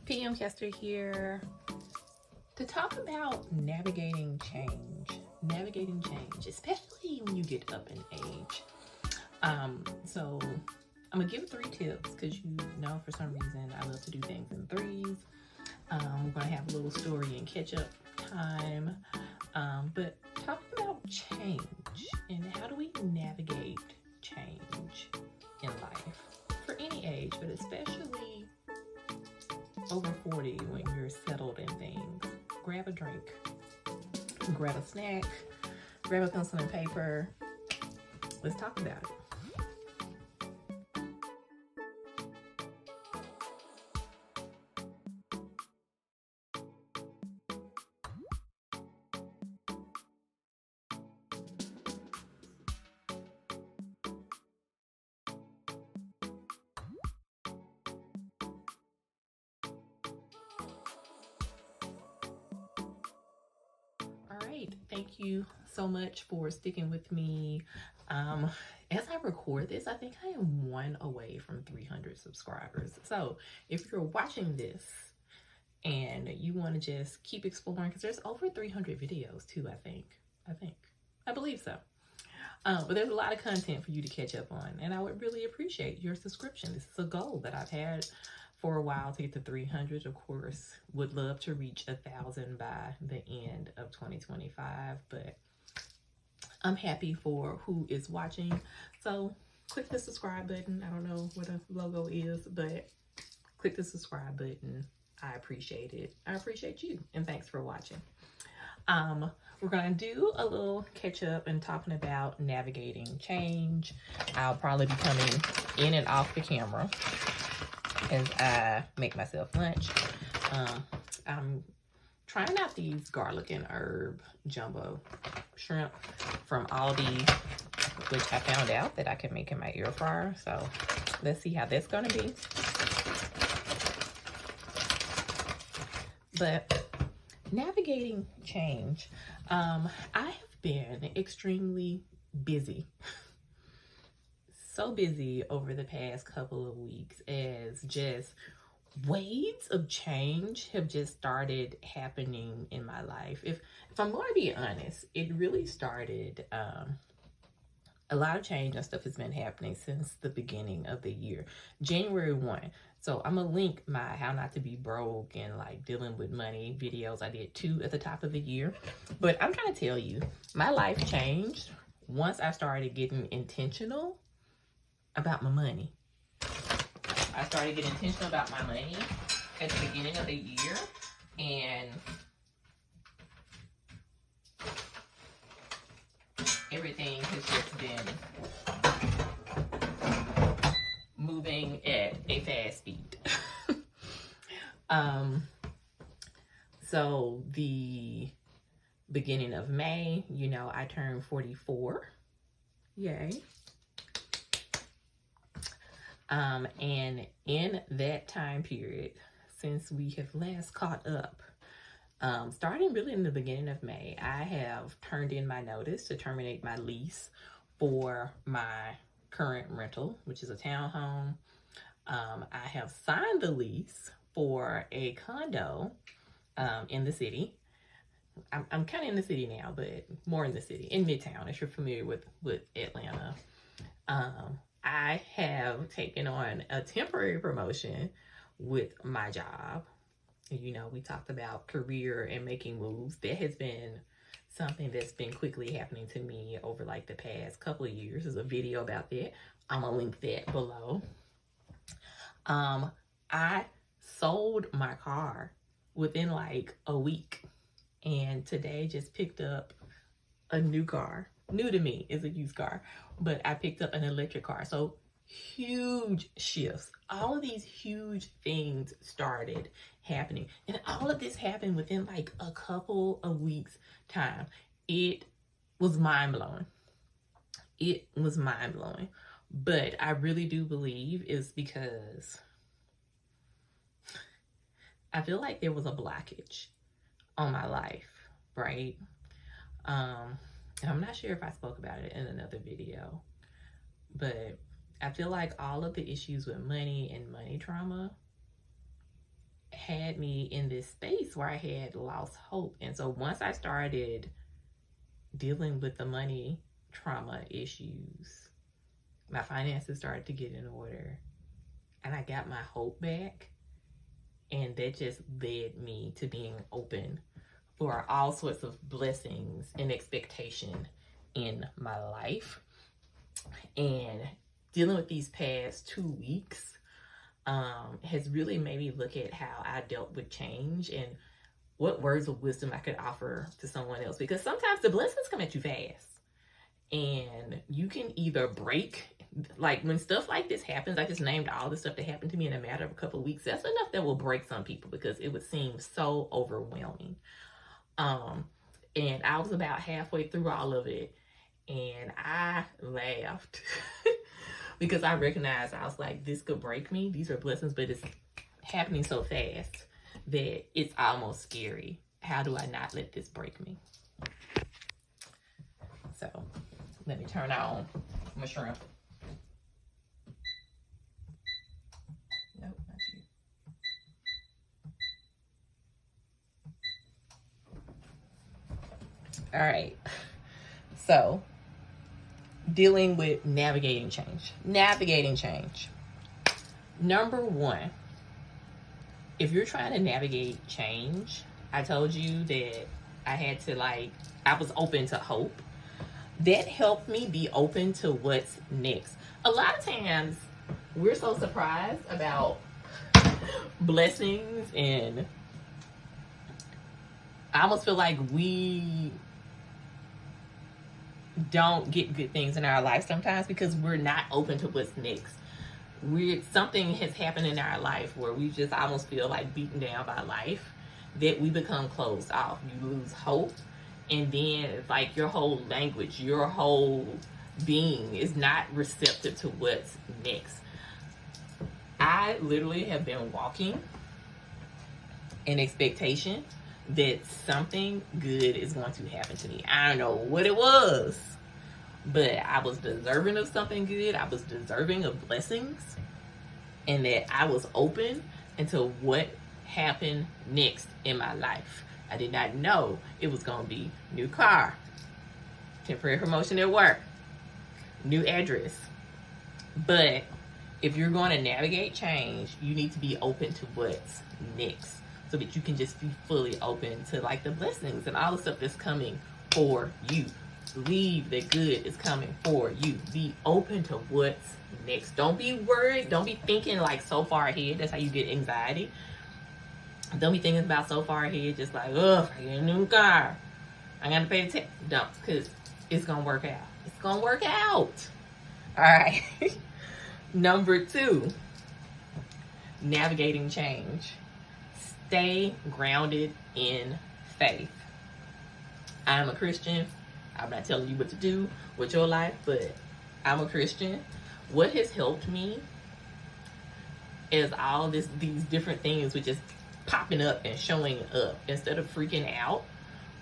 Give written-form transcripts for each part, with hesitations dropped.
PM Kester here to talk about navigating change. Navigating change, especially when you get up in age. So I'm gonna give 3 tips because you know for some reason I love to do things in threes. We're gonna have a little story and catch up time. But talking about change and how do we navigate change in life for any age, but especially over 40 when you're settled in things. Grab a drink, grab a snack, grab a pencil and paper. Let's talk about it. All right, thank you so much for sticking with me. As I record this, I think I am 1 away from 300 subscribers. So if you're watching this and you want to just keep exploring, because there's over 300 videos too, I believe so. But there's a lot of content for you to catch up on, and I would really appreciate your subscription. This is a goal that I've had for a while to get to 300. Of course, would love to reach 1,000 by the end of 2025, but I'm happy for who is watching. So click the subscribe button. I don't know what the logo is, but click the subscribe button. I appreciate it. I appreciate you, and thanks for watching. We're gonna do a little catch up and talking about navigating change. I'll probably be coming in and off the camera as I make myself lunch. I'm trying out these garlic and herb jumbo shrimp from Aldi, which I found out that I can make in my air fryer. So let's see how that's gonna be. But navigating change, I have been extremely busy. So busy over the past couple of weeks as just waves of change have just started happening in my life. If I'm going to be honest, it really started, a lot of change and stuff has been happening since the beginning of the year, January 1. So I'm gonna link my how not to be broke and like dealing with money videos. I did 2 at the top of the year, but I'm trying to tell you, my life changed once I started getting intentional about my money. I started getting intentional about my money at the beginning of the year, and everything has just been moving at a fast speed. So the beginning of May, you know, I turned 44. Yay. And in that time period, since we have last caught up, starting really in the beginning of May, I have turned in my notice to terminate my lease for my current rental, which is a townhome. I have signed the lease for a condo in the city. I'm kind of in the city now, but more in the city, in Midtown, if you're familiar with Atlanta. I have taken on a temporary promotion with my job. You know, we talked about career and making moves. That has been something that's been quickly happening to me over like the past couple of years. There's a video about that. I'm gonna link that below. I sold my car within like a week, and today just picked up a new car. New to me is a used car, but I picked up an electric car. So huge shifts. All of these huge things started happening, and all of this happened within like a couple of weeks time. It was mind-blowing. It was mind-blowing. But I really do believe it's because I feel like there was a blockage on my life, right? And I'm not sure if I spoke about it in another video, but I feel like all of the issues with money and money trauma had me in this space where I had lost hope. And so once I started dealing with the money trauma issues, my finances started to get in order, and I got my hope back. And that just led me to being open for all sorts of blessings and expectation in my life. And dealing with these past 2 weeks has really made me look at how I dealt with change and what words of wisdom I could offer to someone else. Because sometimes the blessings come at you fast, and you can either break, like when stuff like this happens, I just named all the stuff that happened to me in a matter of a couple of weeks. That's enough that will break some people because it would seem so overwhelming. And I was about halfway through all of it, and I laughed because I recognized, I was like, this could break me. These are blessings, but it's happening so fast that it's almost scary. How do I not let this break me? So let me turn on my shrimp. Nope, not you. All right. So, dealing with navigating change. Navigating change. Number one, if you're trying to navigate change, I told you that I had to I was open to hope. That helped me be open to what's next. A lot of times, we're so surprised about blessings, and I almost feel like we don't get good things in our life sometimes because we're not open to what's next. Something has happened in our life where we just almost feel like beaten down by life, that we become closed off. You lose hope, and then it's like your whole language, your whole being is not receptive to what's next. I literally have been walking in expectation that something good is going to happen to me. I don't know what it was, but I was deserving of something good. I was deserving of blessings, and that I was open into what happened next in my life. I did not know it was going to be new car, temporary promotion at work, new address. But if you're going to navigate change, you need to be open to what's next, so that you can just be fully open to the blessings and all the stuff that's coming for you. Believe that good is coming for you. Be open to what's next. Don't be worried. Don't be thinking so far ahead. That's how you get anxiety. Don't be thinking about so far ahead, just I get a new car, I gotta pay the tax. Don't, because it's gonna work out. It's gonna work out. All right. Number 2, navigating change. Stay grounded in faith. I'm a Christian. I'm not telling you what to do with your life, but I'm a Christian. What has helped me is all these different things which is popping up and showing up, instead of freaking out,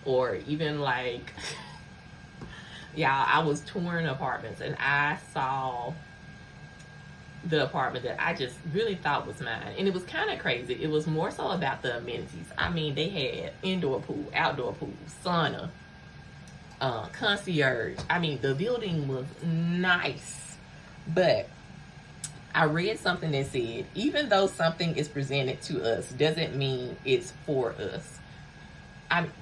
or even I was touring apartments, and I saw the apartment that I just really thought was mine. And it was kind of crazy. It was more so about the amenities. I mean, they had indoor pool, outdoor pool, sauna, concierge. I mean, the building was nice. But I read something that said, even though something is presented to us, doesn't mean it's for us.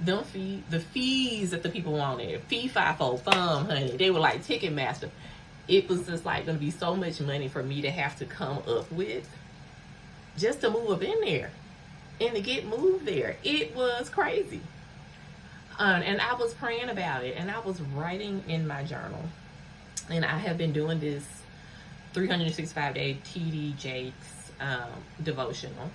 The fees that the people wanted, fee, fi, fo, fum, honey, they were like Ticketmaster. It was just going to be so much money for me to have to come up with just to move up in there and to get moved there. It was crazy. And I was praying about it, and I was writing in my journal. And I have been doing this 365-day TD Jakes devotional.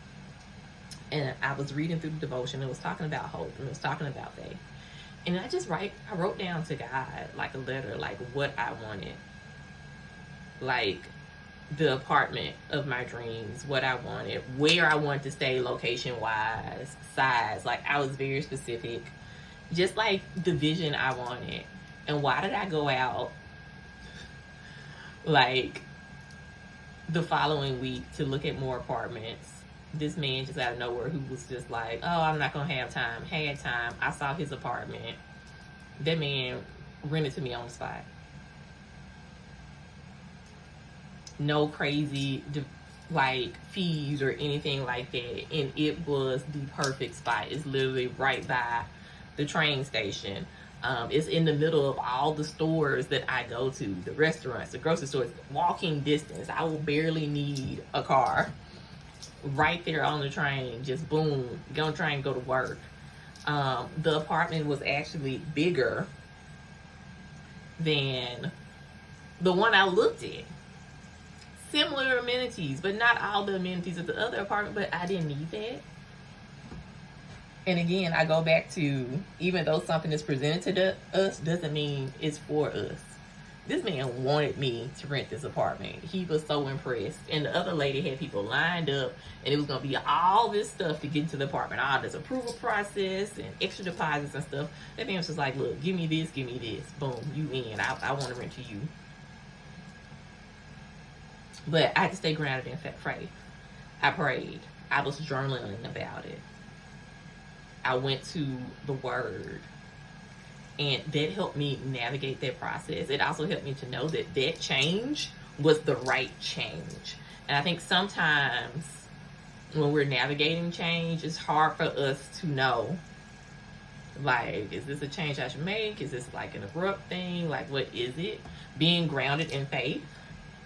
And I was reading through the devotion. It was talking about hope, and it was talking about faith. And I wrote down to God a letter, what I wanted. The apartment of my dreams, what I wanted, where I wanted to stay location-wise, size. I was very specific. Just the vision I wanted. And why did I go out the following week to look at more apartments this man just out of nowhere who was just like, oh, I'm not gonna have time. Had time. I saw his apartment. That man rented to me on the spot. No crazy like fees or anything like that, and it was the perfect spot. It's literally right by the train station. It's in the middle of all the stores that I go to, the restaurants, the grocery stores, walking distance. I will barely need a car. Right there on the train, just boom, gonna try and go to work. The apartment was actually bigger than the one I looked at. Similar amenities, but not all the amenities of the other apartment, but I didn't need that. And again, I go back to, even though something is presented to us doesn't mean it's for us. This man wanted me to rent this apartment. He was so impressed. And the other lady had people lined up, and it was going to be all this stuff to get into the apartment. All this approval process and extra deposits and stuff. That man was just like, look, give me this. Boom, you in. I want to rent to you. But I had to stay grounded in faith. I prayed. I was journaling about it. I went to the Word. And that helped me navigate that process. It also helped me to know that that change was the right change. And I think sometimes when we're navigating change, it's hard for us to know, like, is this a change I should make? Is this like an abrupt thing? Like, what is it? Being grounded in faith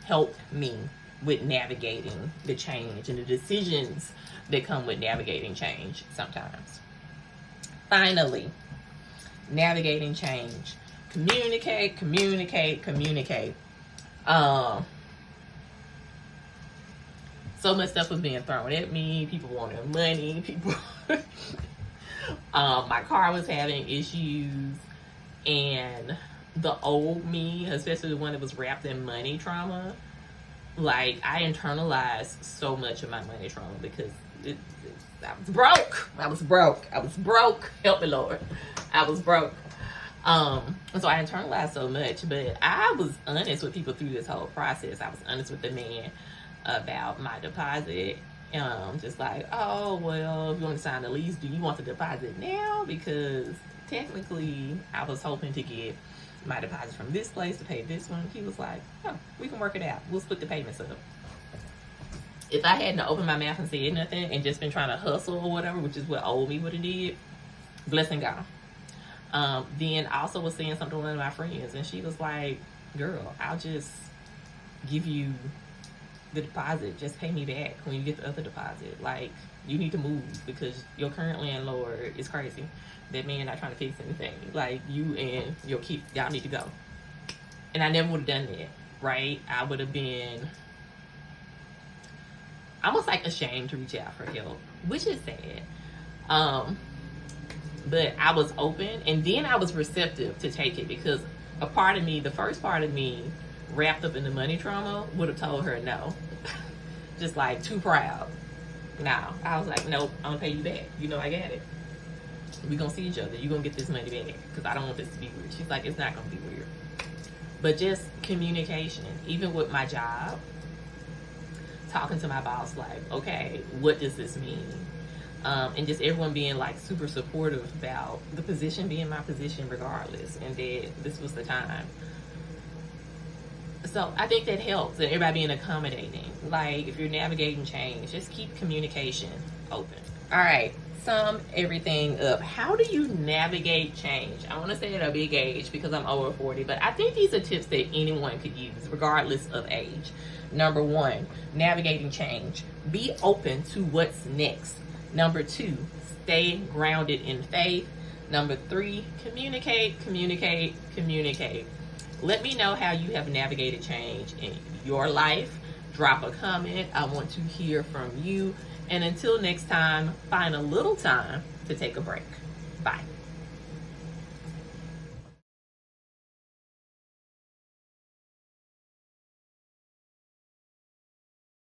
helped me with navigating the change and the decisions that come with navigating change sometimes. Finally, navigating change. Communicate. So much stuff was being thrown at me. People wanted money. My car was having issues, and the old me, especially the one that was wrapped in money trauma, like, I internalized so much of my money trauma because I was broke. Help me, Lord. I was broke. And so I internalized so much, but I was honest with people through this whole process. I was honest with the man about my deposit. Just like, oh, well, if you want to sign the lease, do you want the deposit now? Because technically I was hoping to get my deposit from this place to pay this one. He was like, oh, we can work it out. We'll split the payments up. If I hadn't opened my mouth and said nothing and just been trying to hustle or whatever, which is what old me would have did, blessing God. Then I also was saying something to one of my friends, and she was like, girl, I'll just give you the deposit. Just pay me back when you get the other deposit. Like, you need to move because your current landlord is crazy. That man not trying to fix anything. Like, you and your kid, y'all need to go. And I never would have done that, right? I would have been almost like ashamed to reach out for help, which is sad. But I was open, and then I was receptive to take it, because a part of me, the first part of me, wrapped up in the money trauma, would have told her no. Just like, too proud. No. I was like, nope, I'm gonna pay you back. You know I got it. We gonna see each other. You gonna get this money back, because I don't want this to be weird. She's like, it's not gonna be weird. But just communication, even with my job, talking to my boss, like, okay, what does this mean? And just everyone being like super supportive about the position being my position regardless, and that this was the time. So I think that helps, and everybody being accommodating. Like, if you're navigating change, just keep communication open. All right, sum everything up. How do you navigate change? I want to say at a big age because I'm over 40, but I think these are tips that anyone could use regardless of age. Number 1, navigating change. Be open to what's next. Number 2, stay grounded in faith. Number 3, communicate. Let me know how you have navigated change in your life. Drop a comment. I want to hear from you. And until next time, find a little time to take a break. Bye.